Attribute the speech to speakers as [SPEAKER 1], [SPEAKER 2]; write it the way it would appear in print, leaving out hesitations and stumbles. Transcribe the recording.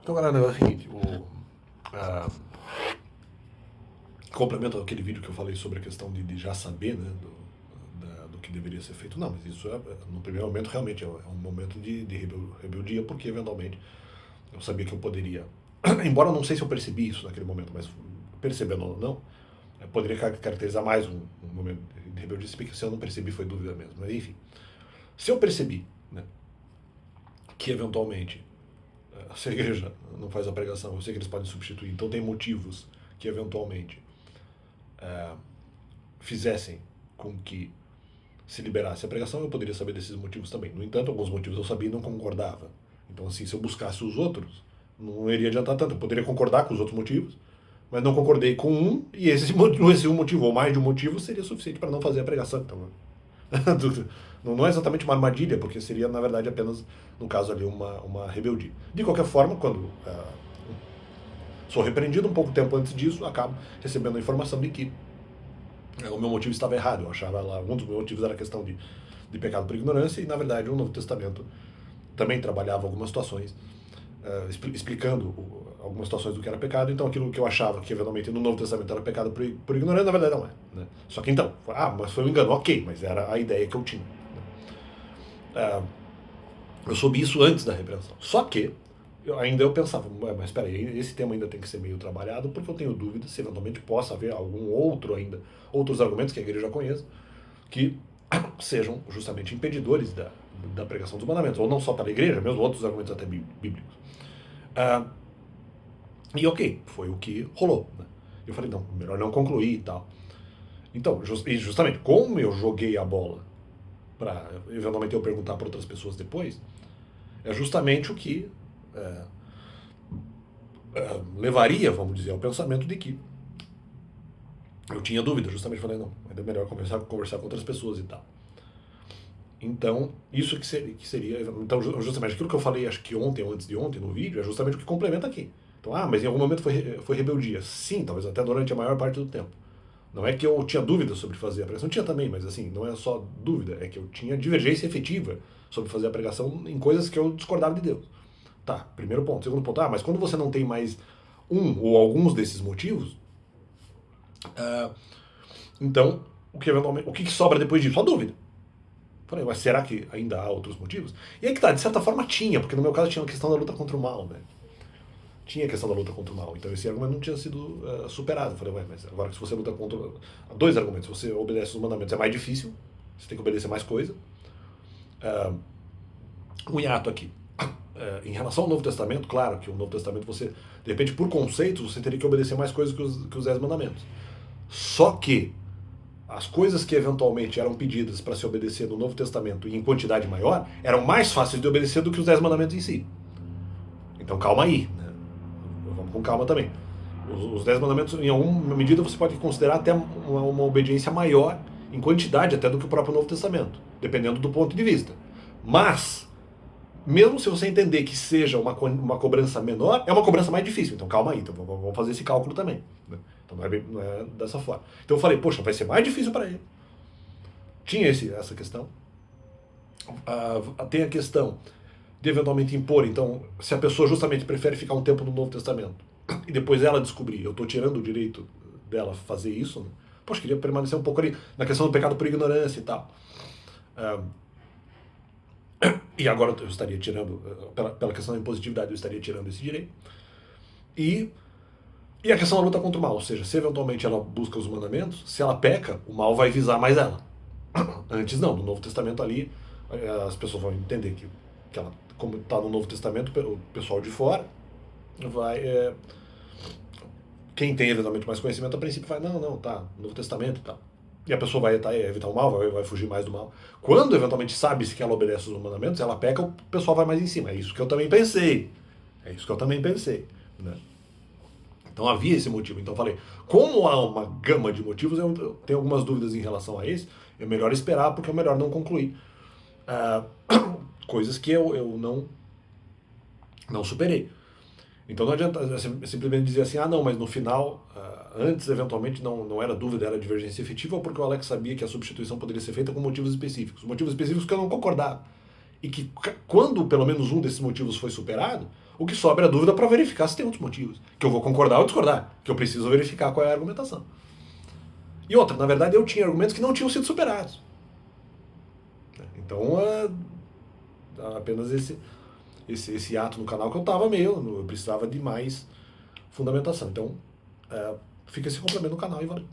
[SPEAKER 1] Então, galera, é o seguinte, complemento aquele vídeo que eu falei sobre a questão de já saber, né, do que deveria ser feito. Não, mas isso no primeiro momento realmente é um momento de rebeldia, porque eventualmente eu sabia que eu poderia, embora eu não sei se eu percebi isso naquele momento, mas percebendo ou não, eu poderia caracterizar mais um momento de rebeldia, porque se eu não percebi foi dúvida mesmo. Mas enfim, se eu percebi, né, que eventualmente se a igreja não faz a pregação, eu sei que eles podem substituir, então tem motivos que eventualmente fizessem com que se liberasse a pregação, eu poderia saber desses motivos também. No entanto, alguns motivos eu sabia e não concordava. Então, assim, se eu buscasse os outros, não iria adiantar tanto. Eu poderia concordar com os outros motivos, mas não concordei com um, e esse um motivo, ou mais de um motivo, seria suficiente para não fazer a pregação. Então, não é exatamente uma armadilha, porque seria, na verdade, apenas, no caso ali, uma rebeldia. De qualquer forma, quando sou repreendido, um pouco tempo antes disso, acabo recebendo a informação de que o meu motivo estava errado. Eu achava lá, um dos meus motivos era a questão de pecado por ignorância, e na verdade o Novo Testamento também trabalhava algumas situações, explicando algumas situações do que era pecado. Então aquilo que eu achava que eventualmente no Novo Testamento era pecado por ignorância, na verdade não é. Né? Só que então, mas foi um engano, ok, mas era a ideia que eu tinha. Né? Eu soube isso antes da repreensão. Só que eu pensava, mas espera aí, esse tema ainda tem que ser meio trabalhado, porque eu tenho dúvidas se eventualmente possa haver algum outro ainda, outros argumentos que a igreja conheça, que sejam justamente impedidores da pregação dos mandamentos, ou não só para a igreja, mesmo outros argumentos até bíblicos. E ok, foi o que rolou. Né? Eu falei, não, melhor não concluir e tal. Então, justamente, como eu joguei a bola para eventualmente eu perguntar para outras pessoas depois, é justamente o que levaria, vamos dizer, ao pensamento de que eu tinha dúvida, justamente falei, não, ainda é melhor conversar com outras pessoas e tal. Então, isso que seria, então, justamente aquilo que eu falei, acho que ontem ou antes de ontem no vídeo, é justamente o que complementa aqui. Então, mas em algum momento foi rebeldia. Sim, talvez até durante a maior parte do tempo. Não é que eu tinha dúvida sobre fazer a pregação, tinha também, mas assim, não é só dúvida, é que eu tinha divergência efetiva sobre fazer a pregação em coisas que eu discordava de Deus. Tá, primeiro ponto. Segundo ponto, mas quando você não tem mais um ou alguns desses motivos, então, o que sobra depois disso? Só dúvida. Falei, mas será que ainda há outros motivos? E aí que tá, de certa forma tinha, porque no meu caso tinha a questão da luta contra o mal, né? Tinha a questão da luta contra o mal. Então esse argumento não tinha sido superado. Falei, mas agora que se você luta contra. Dois argumentos. Se você obedece os mandamentos é mais difícil, você tem que obedecer mais coisa. Um hiato aqui. Em relação ao Novo Testamento, claro que o Novo Testamento você, de repente, por conceitos, você teria que obedecer mais coisas que os 10 mandamentos. Só que as coisas que eventualmente eram pedidas para se obedecer no Novo Testamento e em quantidade maior eram mais fáceis de obedecer do que os 10 mandamentos em si. Então calma aí, né? Vamos com calma também. Os 10 mandamentos, em alguma medida, você pode considerar até uma obediência maior em quantidade até do que o próprio Novo Testamento, dependendo do ponto de vista. Mas, mesmo se você entender que seja uma cobrança menor, é uma cobrança mais difícil. Então calma aí, então vamos fazer esse cálculo também. Né? Então não é dessa forma. Então eu falei, poxa, vai ser mais difícil para ele. Tinha essa questão. Tem a questão de eventualmente impor. Então, se a pessoa justamente prefere ficar um tempo no Novo Testamento e depois ela descobrir, eu estou tirando o direito dela fazer isso, né? Poxa, queria permanecer um pouco ali na questão do pecado por ignorância e tal. E agora eu estaria tirando, pela questão da impositividade, eu estaria tirando esse direito. E a questão da luta contra o mal, ou seja, se eventualmente ela busca os mandamentos, se ela peca, o mal vai visar mais ela. Antes não, no Novo Testamento ali, as pessoas vão entender que ela, como está no Novo Testamento, o pessoal de fora vai. Quem tem eventualmente mais conhecimento, a princípio vai, não, tá, Novo Testamento e tal. E a pessoa vai evitar o mal, vai fugir mais do mal. Quando eventualmente sabe-se que ela obedece os mandamentos, ela peca, o pessoal vai mais em cima. É isso que eu também pensei. Né? Então havia esse motivo. Então eu falei, como há uma gama de motivos, eu tenho algumas dúvidas em relação a esse, é melhor esperar, porque é melhor não concluir. Coisas que eu não superei. Então não adianta simplesmente dizer assim, não, mas no final, antes eventualmente não era dúvida, era divergência efetiva, porque o Alex sabia que a substituição poderia ser feita com motivos específicos. Motivos específicos que eu não concordava. e que quando pelo menos um desses motivos foi superado, o que sobra é a dúvida para verificar se tem outros motivos. Que eu vou concordar ou discordar, que eu preciso verificar qual é a argumentação. E outra, na verdade eu tinha argumentos que não tinham sido superados. Então, apenas esse ato no canal que eu tava meio, eu precisava de mais fundamentação. Então, fica esse complemento no canal e valeu.